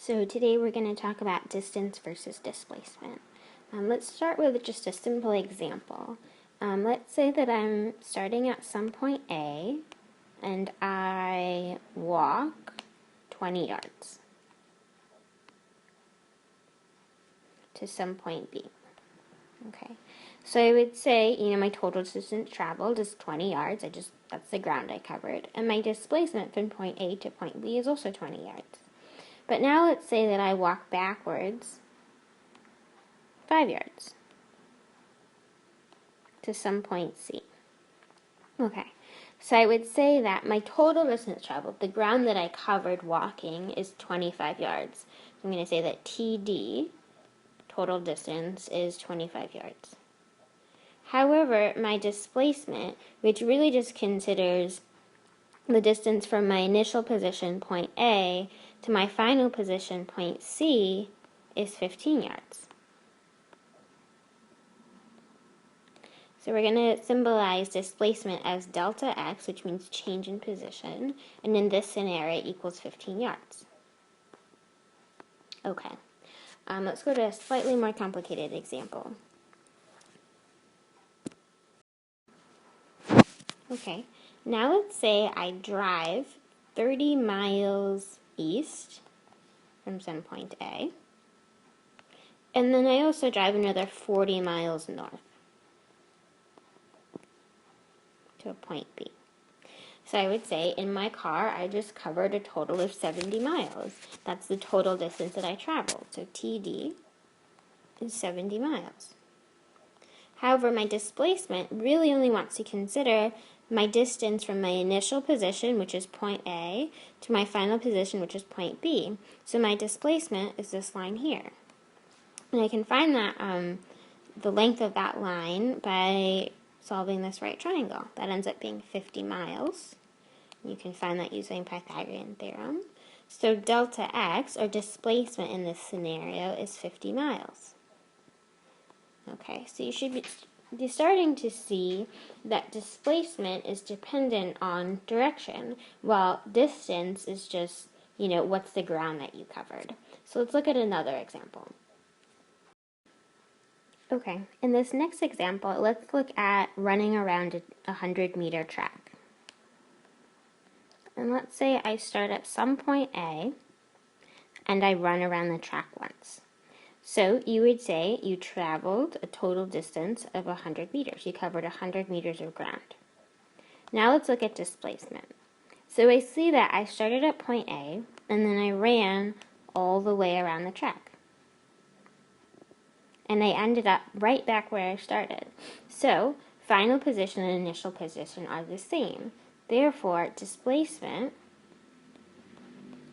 So today we're going to talk about distance versus displacement. Let's start with just a simple example. Let's say that I'm starting at some point A and I walk 20 yards to some point B. Okay, so I would say, my total distance traveled is 20 yards. That's the ground I covered. And my displacement from point A to point B is also 20 yards. But now let's say that I walk backwards 5 yards to some point C. Okay, so I would say that my total distance traveled, the ground that I covered walking, is 25 yards. So I'm going to say that TD, total distance, is 25 yards. However, my displacement, which really just considers the distance from my initial position, point A, to my final position, point C, is 15 yards. So we're going to symbolize displacement as delta x, which means change in position, and in this scenario it equals 15 yards. Okay, let's go to a slightly more complicated example. Okay, now let's say I drive 30 miles east from some point A, and then I also drive another 40 miles north to a point B. So I would say in my car I just covered a total of 70 miles. That's the total distance that I traveled. So TD is 70 miles. However, my displacement really only wants to consider my distance from my initial position, which is point A, to my final position, which is point B. So my displacement is this line here. And I can find that the length of that line by solving this right triangle. That ends up being 50 miles. You can find that using Pythagorean theorem. So delta x, or displacement in this scenario, is 50 miles. Okay, so you should be starting to see that displacement is dependent on direction, while distance is just, what's the ground that you covered. So let's look at another example. Okay, in this next example, let's look at running around a 100-meter track. And let's say I start at some point A, and I run around the track once. So you would say you traveled a total distance of 100 meters. You covered 100 meters of ground. Now let's look at displacement. So I see that I started at point A, and then I ran all the way around the track. And I ended up right back where I started. So final position and initial position are the same. Therefore, displacement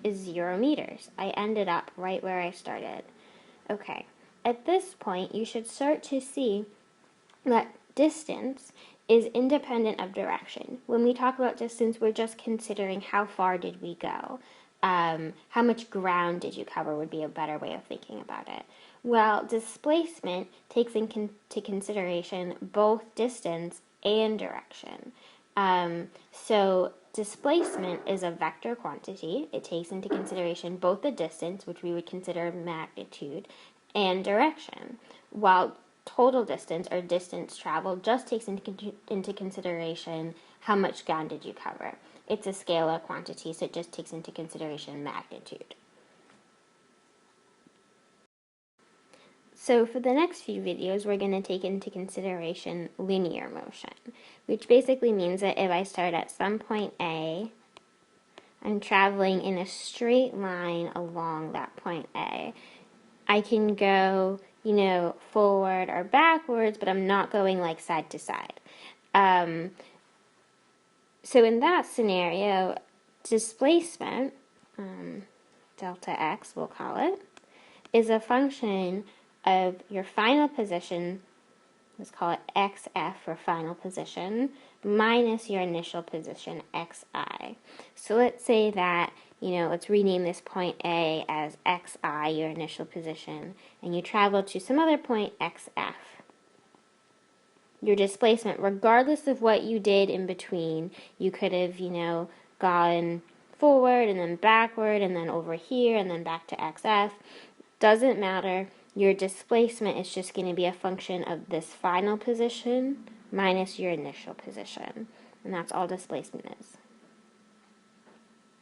is 0 meters. I ended up right where I started. Okay, at this point, you should start to see that distance is independent of direction. When we talk about distance, we're just considering how far did we go. How much ground did you cover would be a better way of thinking about it. Well, displacement takes into consideration both distance and direction. So displacement is a vector quantity. It takes into consideration both the distance, which we would consider magnitude, and direction, while total distance, or distance traveled, just takes into consideration how much ground did you cover. It's a scalar quantity, so it just takes into consideration magnitude. So for the next few videos, we're going to take into consideration linear motion, which basically means that if I start at some point A, I'm traveling in a straight line along that point A. I can go, forward or backwards, but I'm not going like side to side. So in that scenario, displacement, delta x we'll call it, is a function of your final position, let's call it xf for final position, minus your initial position, xi. So let's say that, let's rename this point A as xi, your initial position, and you travel to some other point, xf. Your displacement, regardless of what you did in between, you could have, gone forward and then backward and then over here and then back to XF. Doesn't matter. Your displacement is just going to be a function of this final position minus your initial position. And that's all displacement is.